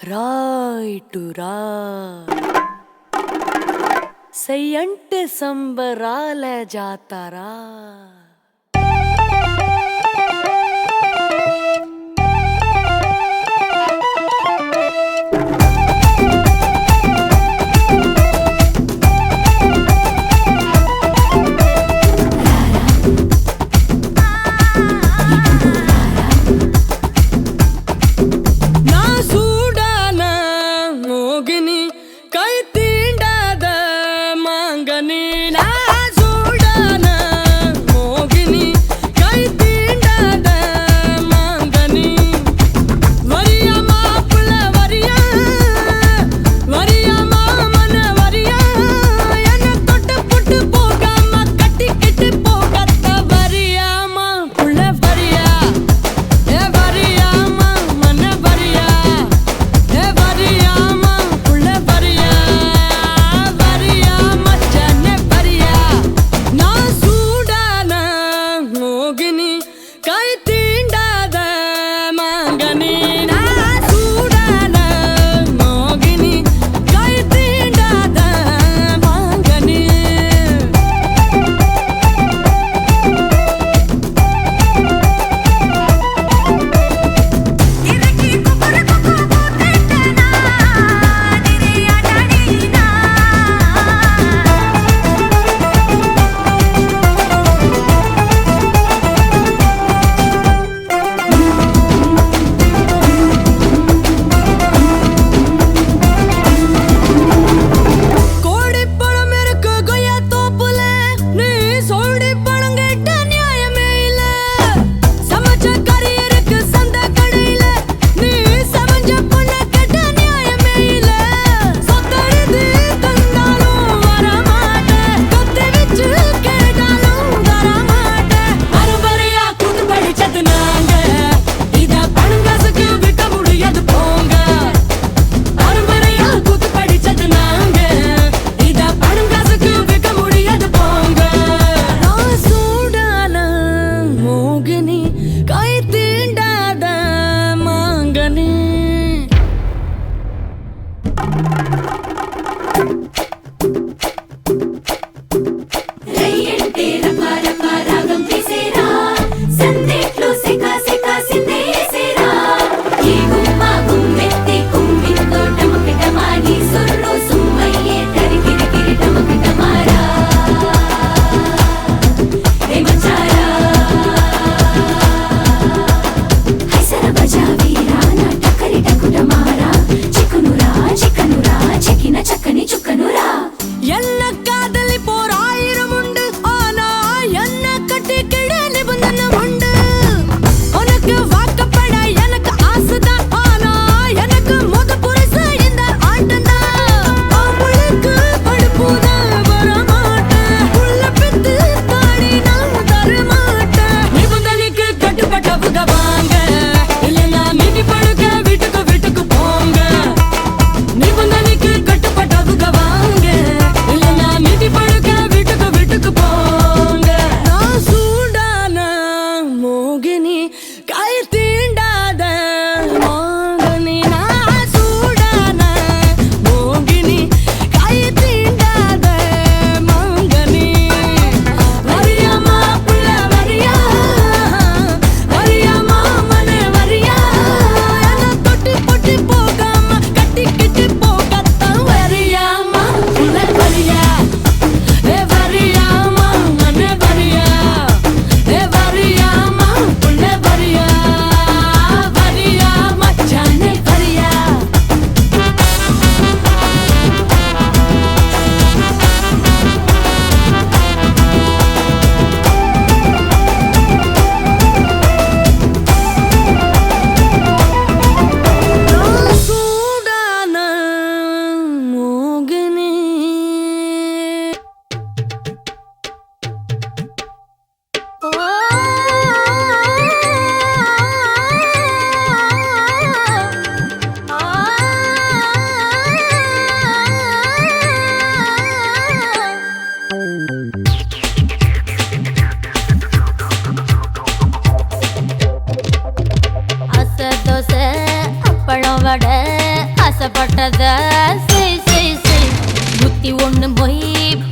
రాయిటురా సయ్యంటే సంబరాల జాతరా வடை ஆசைப்பட்டத செய் செய் செய். புத்தி ஒண்ணு மொய்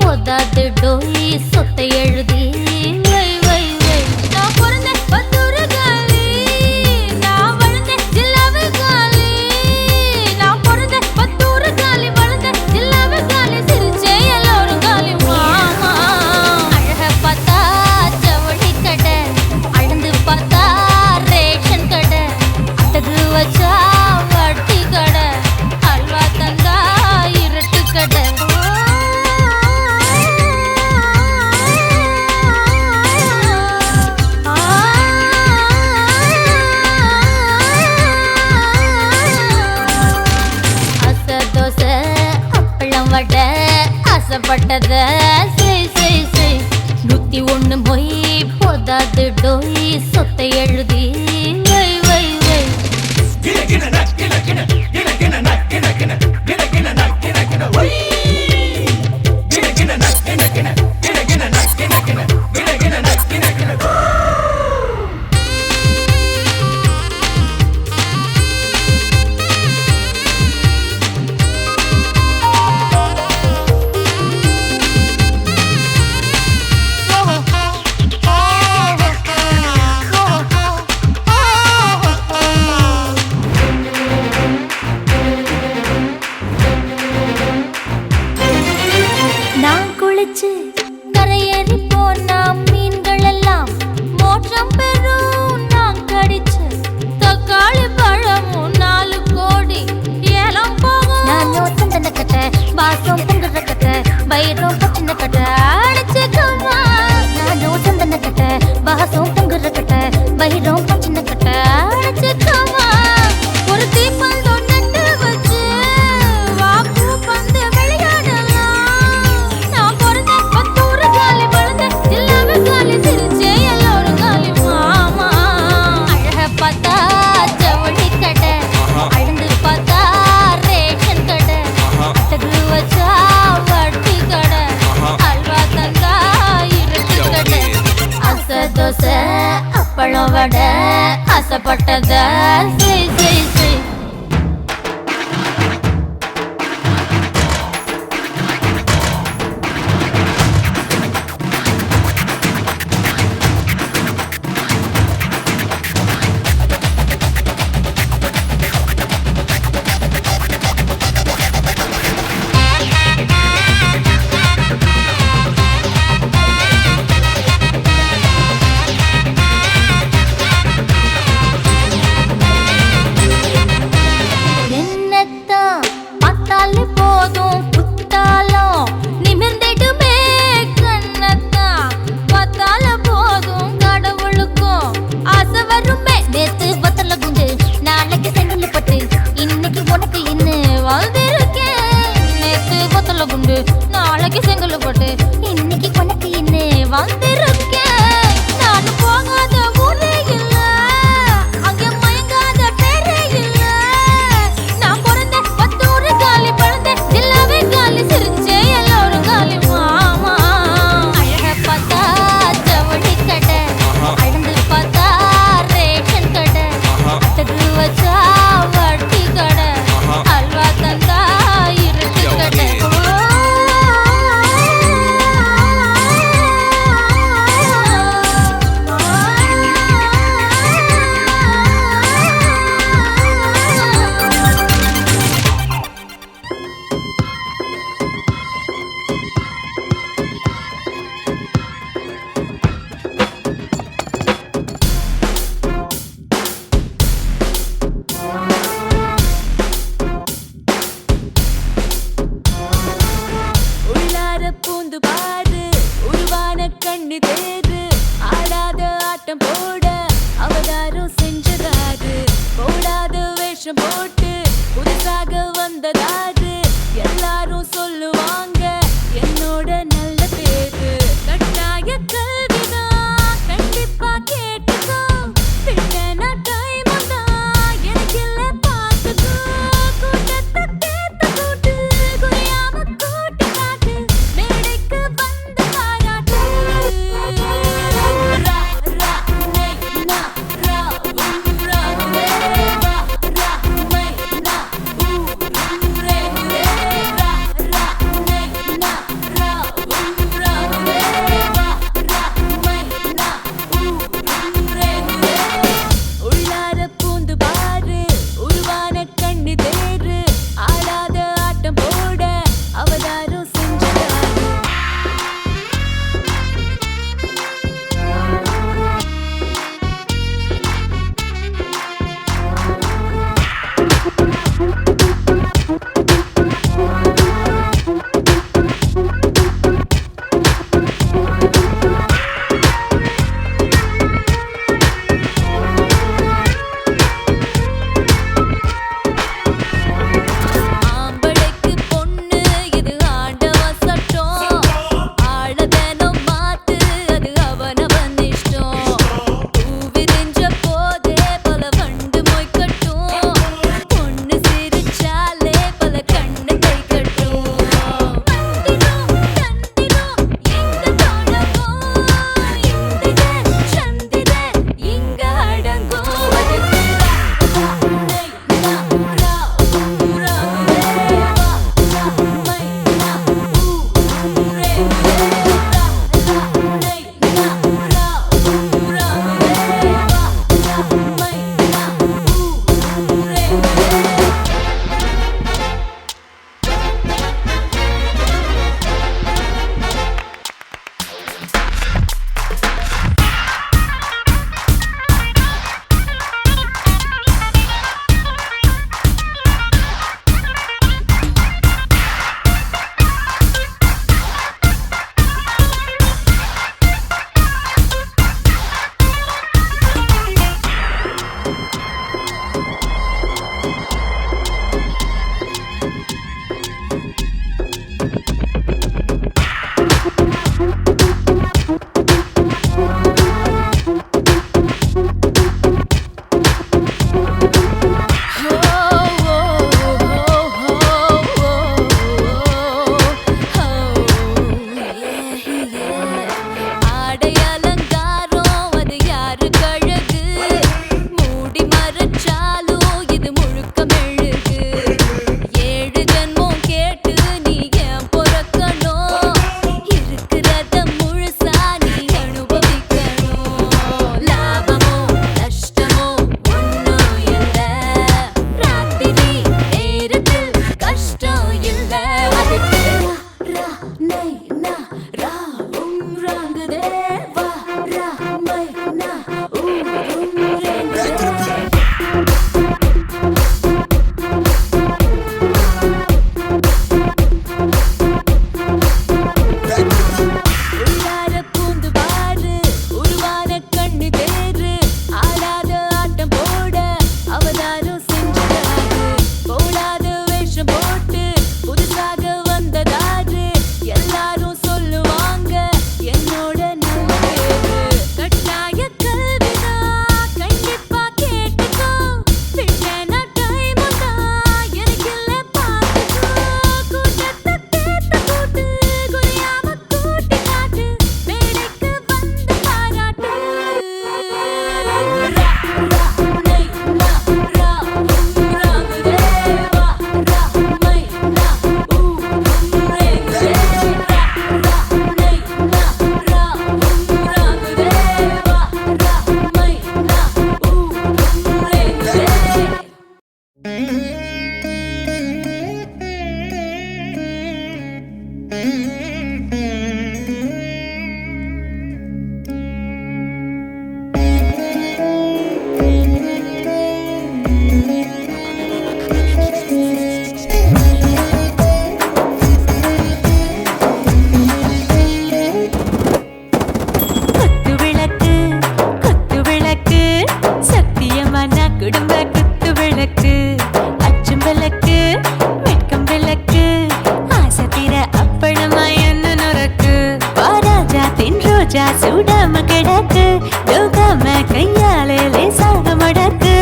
போதாது டோய் சொத்தை எழுதி வை வை வை. நான் பிறந்த பத்தூரு காலி, நான் வளர்ந்த ஜில்லாவு காலி. நான் பிறந்த பத்தூரு காலி, வளர்ந்த ஜில்லாவு காலி. சிரிச்சே எல்லோரும் காலி மாமா. அழக பார்த்தா ஜவுளி கடை, அழுந்து பார்த்தா ரேஷன் கடை, அட்டகு வச்சா வட்டி கடை, அல்வா தந்தா இருட்டு கடை. தோசை அப்பளம் வடை ஆசைப்பட்டத செய் செய் செய். நூத்தி ஒண்ணு மொய் போதாது டோய் சொத்தை எழுதி வை வை வை. நான் குளிச்சு கரையேறி போனா மீன்கள் எல்லாம் மோட்சம் பெறும். நான் கடிச்சு தக்காளி பழமும் 4 கோடி ஏலம் போகும். நான் யோசனை கட்ட பாசம் பொங்குற கட்ட வயிறும் பச்சின கட்ட அடிச்சுக்கம்மா. நான் யோசனை கட்ட பாசம் பொங்குற கட்ட வயிறும் பச்சின கட்ட அடிச்சுக்கம்மா. ஒரு தீப்பந்தம் நட்டு வச்சு வாக்கு பந்து விளையாடலாம். நான் பிறந்த பத்தூரு காலி, வளர்ந்த ஜில்லாவு காலி. சிரிச்சே எல்லோரும் காலி மாமா. அழக பார்த்தா ஜவுளி கடை, அழுந்து பார்த்தா ரேஷன் கடை, அட்டகு வச்சா வட்டி கடை, அல்வா தந்தா இருட்டு கடை. தோசை அப்பளம் வடை ஆசைப்பட்டத செய் செய் செய். என்னத்தான் பார்த்தாலே போதும் புத்தாலம் நிமிர்ந்திடுமே. கண்ணத்தான் பார்த்தால போதும் கடவுளுக்கும் ஆசை வருமே. நேத்து பத்தல குண்டு நாளைக்கு செங்கல் பட்டு, இன்னைக்கு உனக்கு இன்னும் வந்திருக்கேன். நேத்து பத்தல குண்டு நாளைக்கு செங்கல் பட்டு, இன்னைக்கு உனக்கு இன்னும் வந்திருக்கேன். நானும் போகாத ஊரே இல்ல, அங்கே மயங்காத பேரே இல்ல. நான் பிறந்த பத்தூரு காலி, வளர்ந்த ஜில்லாவே காலி. சிரிச்சே எல்லோரும் காலி மாமா. அழக பார்த்தா ஜவுளி கடை, அழுந்து பார்த்தா ரேஷன் கடை, அட்டகு வச்சா வட்டி கடை, அல்வா தந்தா இருட்டு கடை. உள்ளார பூந்து பாரு உருவான கண்ணு தேரு. ஆடாத ஆட்டம் போட அவதாரம் செஞ்சதாரு. போடாத வேஷம் போட்டு புதுசாக வந்ததாரு. எல்லாரும் சொல்லுவாங்க என்னோட நல்ல பேரு. கட்டாய கல்விதான் கண்டிப்பா கேட்டுக்கோ. பின்ன டைம் தான் எனக்கு இல்ல பார்த்துக்கோ. கூட்டத்தை கேட்டு கூட்டு குறையாம கூட்டு காட்டு. மேடைக்கு வந்து பாராட்டு. ரா ரா னை நா ரா ரா ரா ரா மை நா குத்து விளக்கு குத்து விளக்கு சத்தியமான குடும்ப குத்து விளக்கு அச்சும் விளக்கு வெட்கம் விளக்கு ஆசை தீர அப்பளமா என்ன நுறக்கு வாராஜா தென் ரோஜா சூடாம கிடக்கு யோகாம கையாலே லேசாக மடக்கு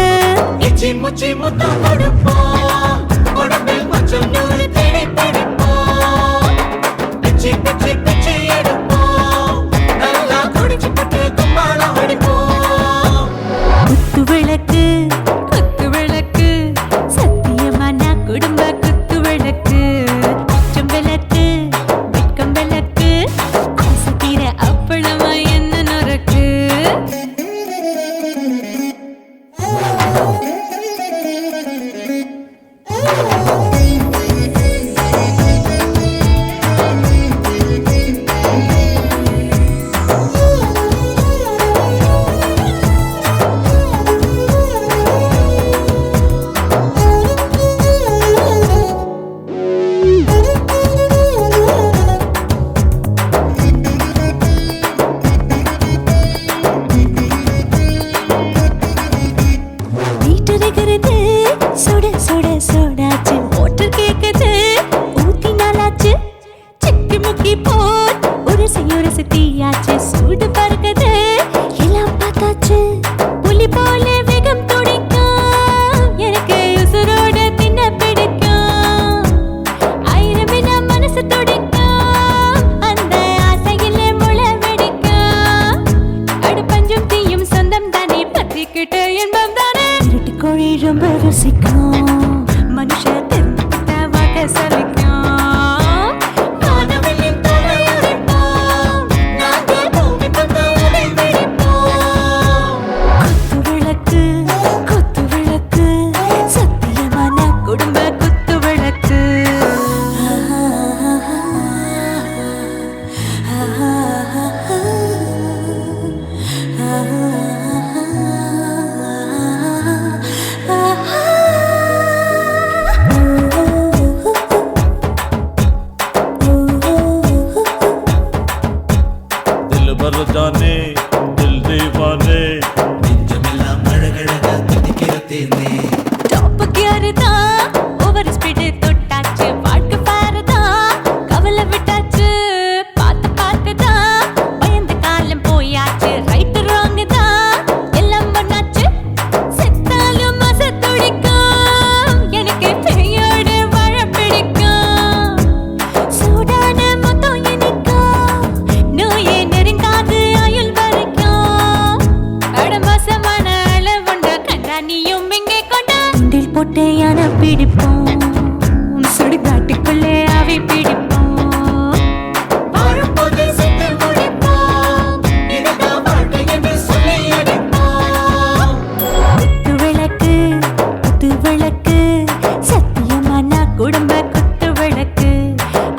இச்சி முச்சி முத்தம் கொடுப்போம் உடம்பில் மச்சம் நூறு தேடி பிடிப்போம் பிச்சி பிச்சி பிச்சி எடுப்போம் நல்லா குடிச்சு பட்டு கும்பாளம் அடிப்போம் குத்து விளக்கு குத்து விளக்கு சத்தியமான குடும்ப குத்து விளக்கு அச்சம் விளக்கு வெட்கம் விளக்கு ஆசை தீர அப்பளமா என்ன நுறக்கு வீட்டருகிறது சுட சுட சுடாச்சு மோட்டர் கேக்குது ஊத்தி நாளாச்சு சிக்கி முக்கி போல் உரசி தீயாச்சு சூடு பறக்குது எல்லாம் பார்த்தாச்சு புலி போல வேகம் துடிக்கும் எனக்கு உசுரோட தின்ன பிடிக்கும் ஆயிரம் வினா மனசு துடிக்கும் அந்த ஆசையிலே முளை வெடிக்கும் அடு பஞ்சும் தீயும் சொந்தம் தானே பத்திக்கிட்டு இன்பம் தானே இருட்டு கோழி ரொம்ப ருசிக்கும் மனுஷ தெரிஞ்சுக்கிட்ட வாக்க சலிக்கும் வானவெளியின் தலை உடைப்போம் நாங்கள் பூமி பந்த உடை வெடிப்போம் குத்து விளக்கு சத்தியமான குடும்ப குத்து விளக்கு दिल भर जाने दिल दीवाने நெஞ்சமெல்லாம் அழகழகா துடிக்கிற தேனே டாப் கியர் தான் ஓவர் ஸ்பீடு தொட்டாச்சு வாழ்க்கை பாரு தான் கவலை விட்டாச்சு பார்த்து தான் பயந்த காலம் போயாச்சு ரைட் ராங் தான் எல்லாம் பண்ணாச்சு செத்தாலும் மச துடிக்கும் எனக்கு பெயோடு வாழ பிடிக்கும் சூடான மொத்தம் இனிக்கும் நோயே நெருங்காது ஆயுள் வரைக்கும் அடமோசமான அளவுண்ட கண்டா நீயும் இங்கே கொண்ட உண்டில் போட்டு யானை பிடிப்போம் சுடுகாட்டுக்குள்ளே அவை பிடிப்போம் வாழும்போது செத்து முடிப்போம் இதுதான் வாழ்க்கை என்று சொல்லி அடிப்போம் குத்து விளக்கு குத்து விளக்கு சத்தியமான குடும்ப குத்து விளக்கு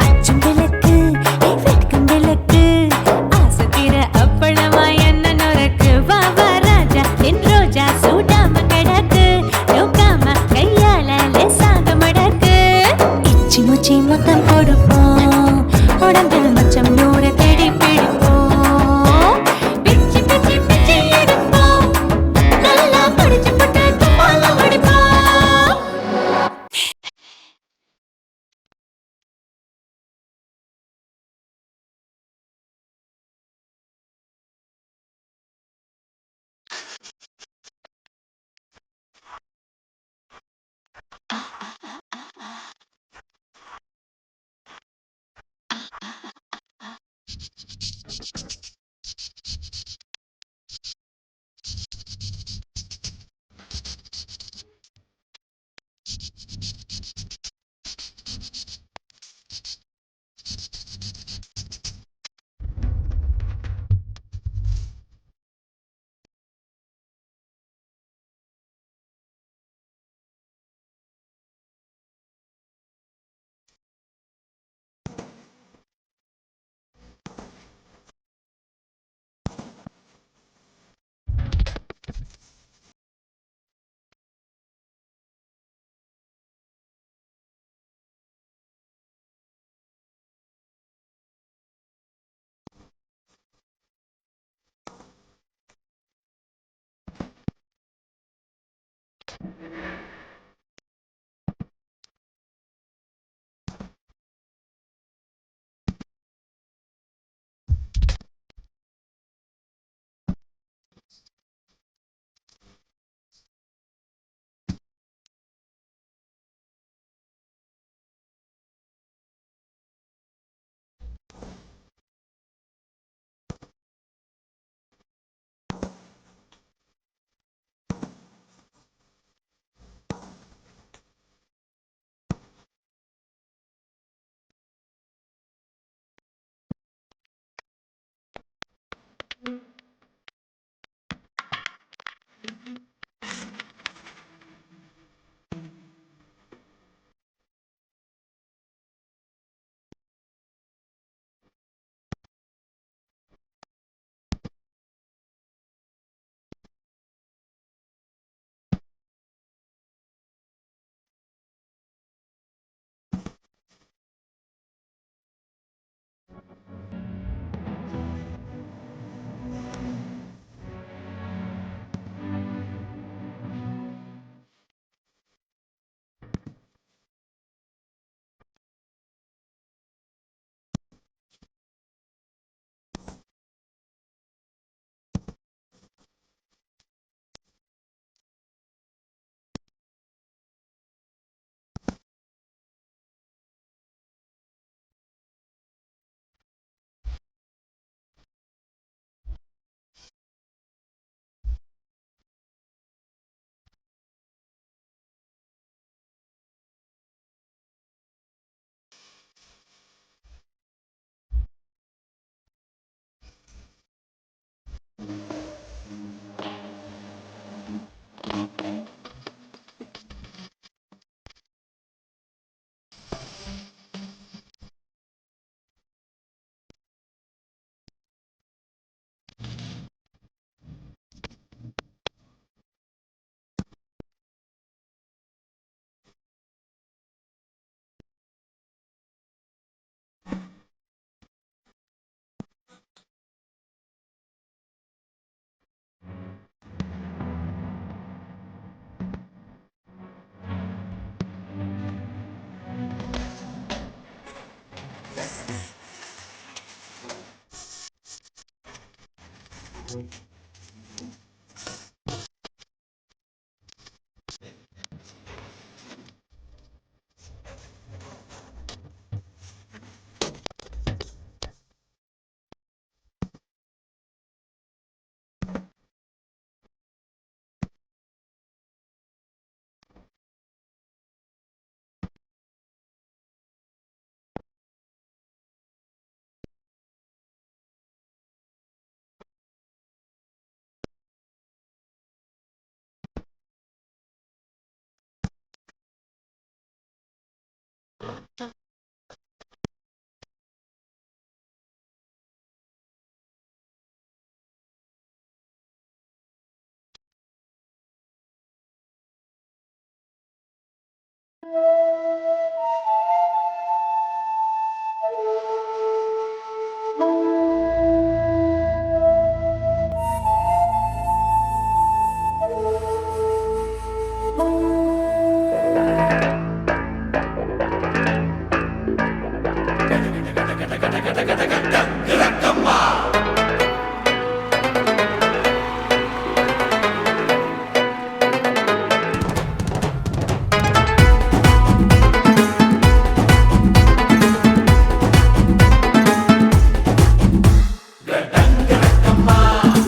அச்சும் விளக்கு வெட்கம் விளக்கு ஆசை தீர அப்பளமா என்ன நுறக்கு வா வா ராஜா என் ரோஜா சூடாம கிடக்கு யோகாம கையால லேசாக மடக்கு இச்சி முச்சி மொத்தம் கொடுப்போம் உடம்பில் மச்சம் நூறு தேடி பிடிப்போம் பிச்சி பிச்சி பிச்சி எடுப்போம் நல்லா படிச்சு போட்டு துப்பாலம் அடிப்போம்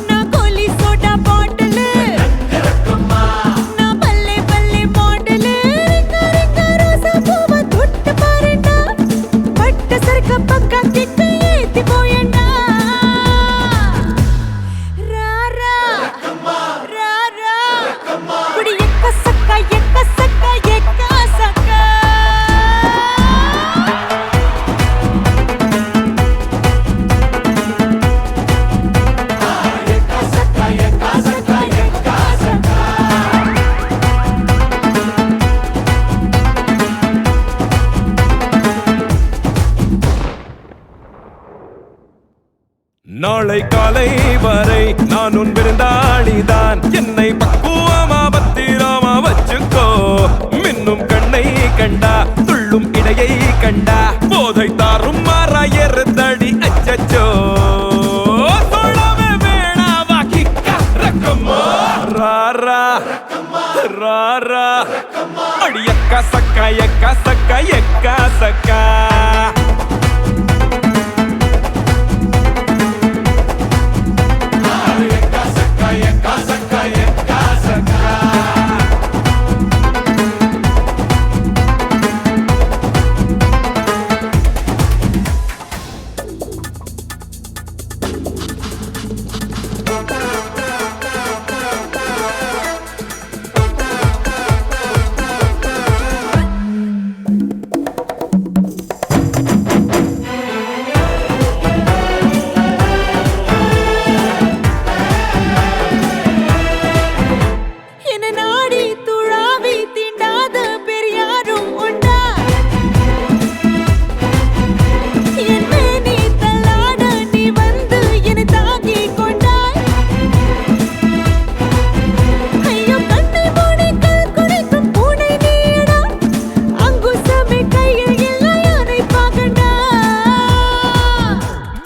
நான் கோலி சோடா பாட்டிலு நான் பல்லே பல்லே மாடலு ரிங்க ரோசா பூவ தொட்டு பாருடா பட்டு சரக்க பக்கா கிட்ட ஏத்தி போயண்டா ராரா ராரா குடி எக்க சக்கா எக்க சக்கா எக்க சக்கா நாளை காலை வரை நான் உன் விருந்தாளிதான் என்னை பக்குவமா பத்திரமா வச்சுக்கோ மின்னும் கண்ணை கண்டா துள்ளும் இடையை கண்டா போதை தாரும் மாறாயறுதடி அச்சச்சோ சொல்லவே வேணாவா கிக்கா ரக்கம்மா ராரா ராரா அடி எக்கா சக்கா எக்கா சக்கா எக்கா சக்கா என்ன நாடி துழாவி தீண்டாத பெரியாரும் உண்டா என் மேனி தள்ளாட நீ வந்து என்னை தாங்கி கொண்டாய் ஐயோ கண்ணை மூடி கல் குடைக்கும் பூனை நீடா அங்குசமே கையில் இல்லை யானை பாகண்டா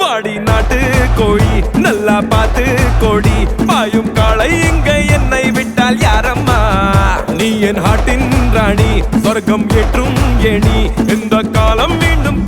வாடி நாட்டு கோழி நல்லா பார்த்து கோடி பாயும் காளை இங்க என்னை விட்டால் யாரம்மா நீ என் ஹாட்டின் ராணி சொர்க்கம் ஏற்றும் ஏணி இந்த காலம் மீண்டும்